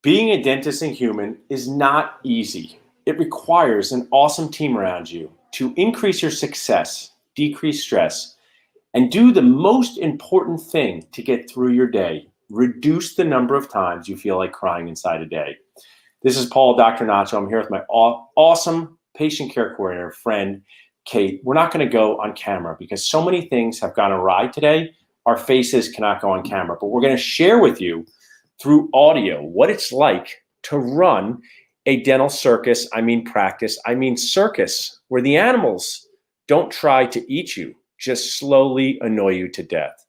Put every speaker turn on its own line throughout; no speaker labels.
Being a dentist and human is not easy. It requires an awesome team around you to increase your success, decrease stress, and do the most important thing to get through your day. Reduce the number of times you feel like crying inside a day. This is Paul, Dr. Nacho. I'm here with my awesome patient care coordinator friend, Kate. We're not going to go on camera because so many things have gone awry today. Our faces cannot go on camera, but we're going to share with you through audio what it's like to run a dental circus, practice, circus, where the animals don't try to eat you, just slowly annoy you to death.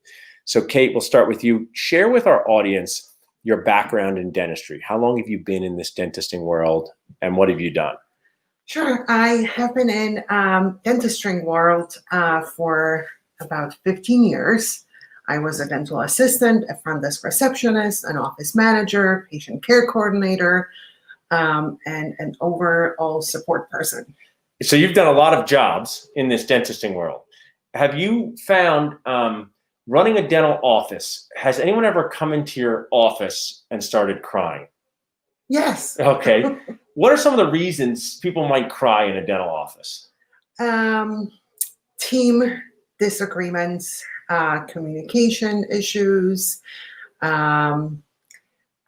So Kate, we'll start with you. Share with our audience your background in dentistry. How long have you been in this dentisting world and what have you done?
Sure. I have been in dentistry world for about 15 years. I was a dental assistant, a front desk receptionist, an office manager, patient care coordinator, and an overall support person.
So you've done a lot of jobs in this dentisting world. Have you found running a dental office, has anyone ever come into your office and started crying?
Yes.
Okay. What are some of the reasons people might cry in a dental office?
Team disagreements, communication issues,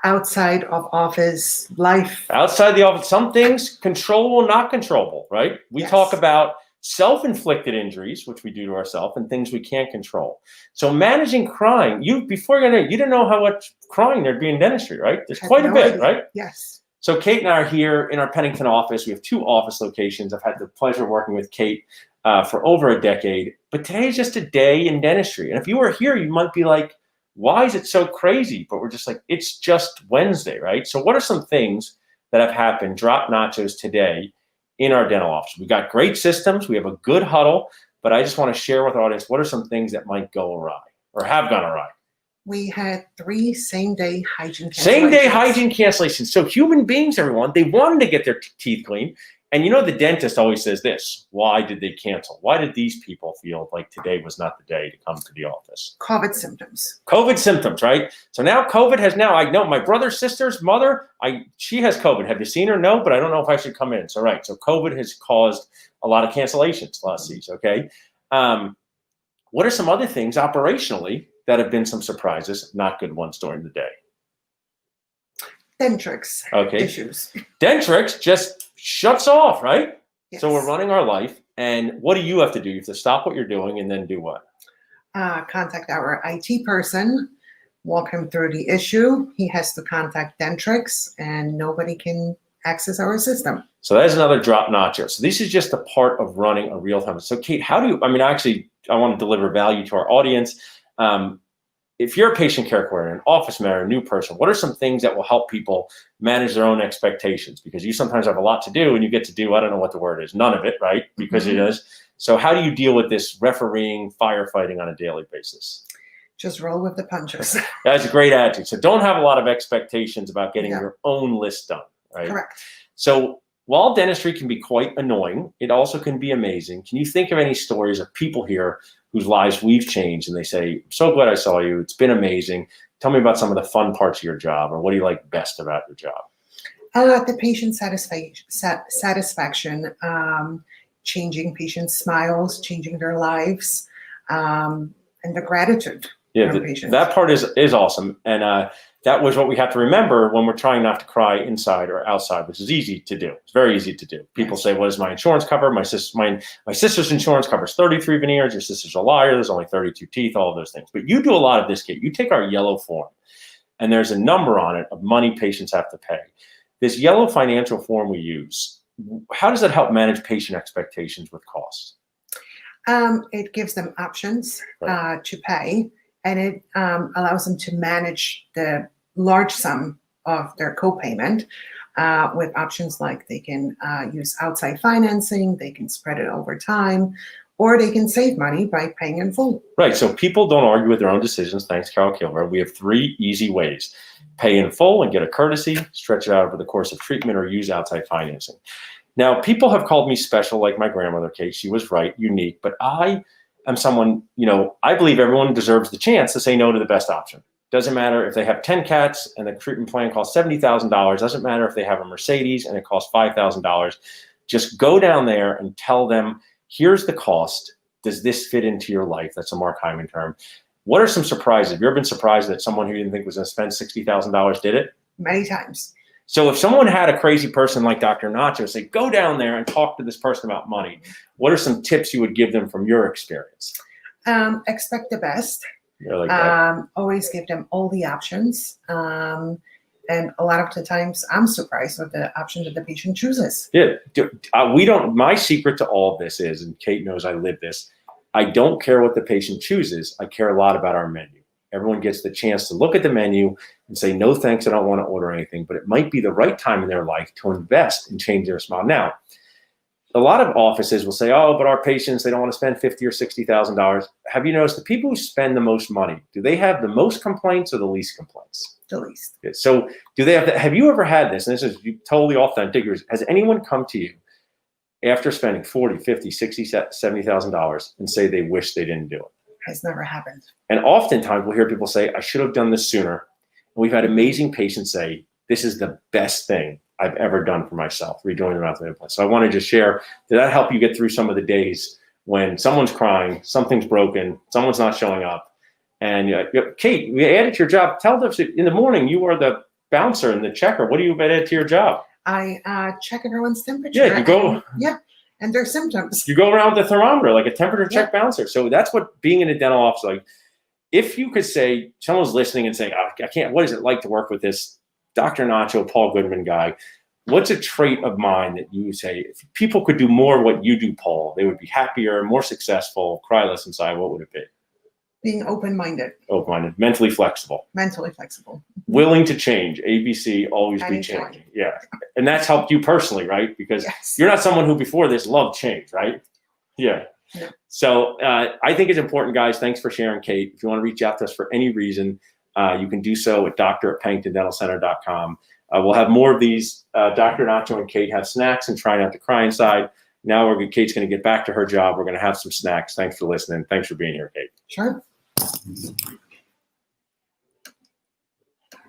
outside of office life.
Outside the office, some things controllable, not controllable, right? We
Yes.
talk about self-inflicted injuries, which we do to ourselves, and things we can't control. So managing crying, you didn't know how much crying there'd be in dentistry, right? There's quite a bit, right?
Yes.
So Kate and I are here in our Pennington office. We have 2 office locations. I've had the pleasure of working with Kate for over a decade, but today's just a day in dentistry. And if you were here, you might be like, why is it so crazy? But we're just like, it's just Wednesday, right? So what are some things that have happened, drop nachos today in our dental office? We've got great systems. We have a good huddle, but I just want to share with our audience, what are some things that might go awry or have gone awry?
We had 3 same-day hygiene cancellations.
Same-day hygiene cancellations. So human beings, everyone, they wanted to get their teeth clean. And the dentist always says this, why did they cancel? Why did these people feel like today was not the day to come to the office?
COVID symptoms.
COVID symptoms, right? So now COVID I know my brother's sister's mother, she has COVID. Have you seen her? No, but I don't know if I should come in. So, right. So COVID has caused a lot of cancellations last season, okay? What are some other things operationally that have been some surprises, not good ones during the day?
Dentrix issues.
Dentrix just shuts off, right?
Yes.
So we're running our life. And what do you have to do? You have to stop what you're doing and then do what?
Contact our IT person, walk him through the issue. He has to contact Dentrix and nobody can access our system.
So that's another drop nacho. So this is just a part of running a real-time. So Kate, I want to deliver value to our audience. If you're a patient care coordinator, an office manager, a new person, what are some things that will help people manage their own expectations? Because you sometimes have a lot to do and you get to do, I don't know what the word is, none of it, right? Because it is. So how do you deal with this refereeing, firefighting on a daily basis?
Just roll with the punches.
That's a great attitude. So don't have a lot of expectations about getting your own list done, right?
Correct.
So while dentistry can be quite annoying, it also can be amazing. Can you think of any stories of people here whose lives we've changed and they say, I'm so glad I saw you. It's been amazing. Tell me about some of the fun parts of your job, or what do you like best about your job?
The patient satisfaction, changing patients' smiles, changing their lives, and the gratitude from patients.
That part is awesome. And that was what we have to remember when we're trying not to cry inside or outside, which is easy to do. It's very easy to do. People say, what does my insurance cover? My sister's insurance covers 33 veneers. Your sister's a liar. There's only 32 teeth, all of those things. But you do a lot of this, Kate. You take our yellow form, and there's a number on it of money patients have to pay. This yellow financial form we use, how does that help manage patient expectations with costs?
It gives them options to pay. And it allows them to manage the large sum of their copayment with options like they can use outside financing, they can spread it over time, or they can save money by paying in full.
Right. So people don't argue with their own decisions. Thanks, Carol Kilmer. We have 3 easy ways. Pay in full and get a courtesy, stretch it out over the course of treatment, or use outside financing. Now, people have called me special, like my grandmother, Kate. She was right, unique, but I am someone, I believe everyone deserves the chance to say no to the best option. Doesn't matter if they have 10 cats and the treatment plan costs $70,000. Doesn't matter if they have a Mercedes and it costs $5,000. Just go down there and tell them, here's the cost. Does this fit into your life? That's a Mark Hyman term. What are some surprises? Have you ever been surprised that someone who you didn't think was going to spend $60,000 did it?
Many times.
So if someone had a crazy person like Dr. Nacho say, go down there and talk to this person about money, what are some tips you would give them from your experience?
Expect the best.
Like that.
Always give them all the options. And a lot of the times I'm surprised with the option that the patient chooses.
Yeah, my secret to all of this is, and Kate knows I live this, I don't care what the patient chooses. I care a lot about our menu. Everyone gets the chance to look at the menu and say, no, thanks, I don't want to order anything, but it might be the right time in their life to invest and change their smile. Now, a lot of offices will say, oh, but our patients, they don't want to spend $50,000 or $60,000. Have you noticed the people who spend the most money, do they have the most complaints or the least complaints?
The least.
So do they have you ever had this, and this is totally authentic, has anyone come to you after spending $40,000, $50,000, $60,000, $70,000 and say they wish they didn't do it?
Has never happened. And
oftentimes we'll hear people say, I should have done this sooner. And we've had amazing patients say, this is the best thing I've ever done for myself, rejoining the mouth implant. So I wanted to share, did that help you get through some of the days when someone's crying, something's broken, someone's not showing up? And Kate, we added to your job. Tell them in the morning, you are the bouncer and the checker. What do you add to your job?
I check everyone's temperature.
Yeah, you go.
And their symptoms.
You go around with the thermometer, like a temperature check bouncer. So that's what being in a dental office, like, if you could say, someone's listening and saying, I can't, what is it like to work with this Dr. Nacho, Paul Goodman guy? What's a trait of mine that you say, if people could do more of what you do, Paul, they would be happier, more successful, cry less inside? What would it be?
Being open-minded.
Open-minded, mentally flexible.
Mentally flexible.
Willing to change. ABC, always be changing. Yeah. And that's helped you personally, right? Because you're not someone who before this loved change, right? Yeah. So I think it's important, guys. Thanks for sharing, Kate. If you want to reach out to us for any reason, you can do so at dr@penningtondentalcenter.com. We'll have more of these. Dr. Nacho and Kate have snacks and try not to cry inside. Now Kate's going to get back to her job. We're going to have some snacks. Thanks for listening. Thanks for being here, Kate.
Sure.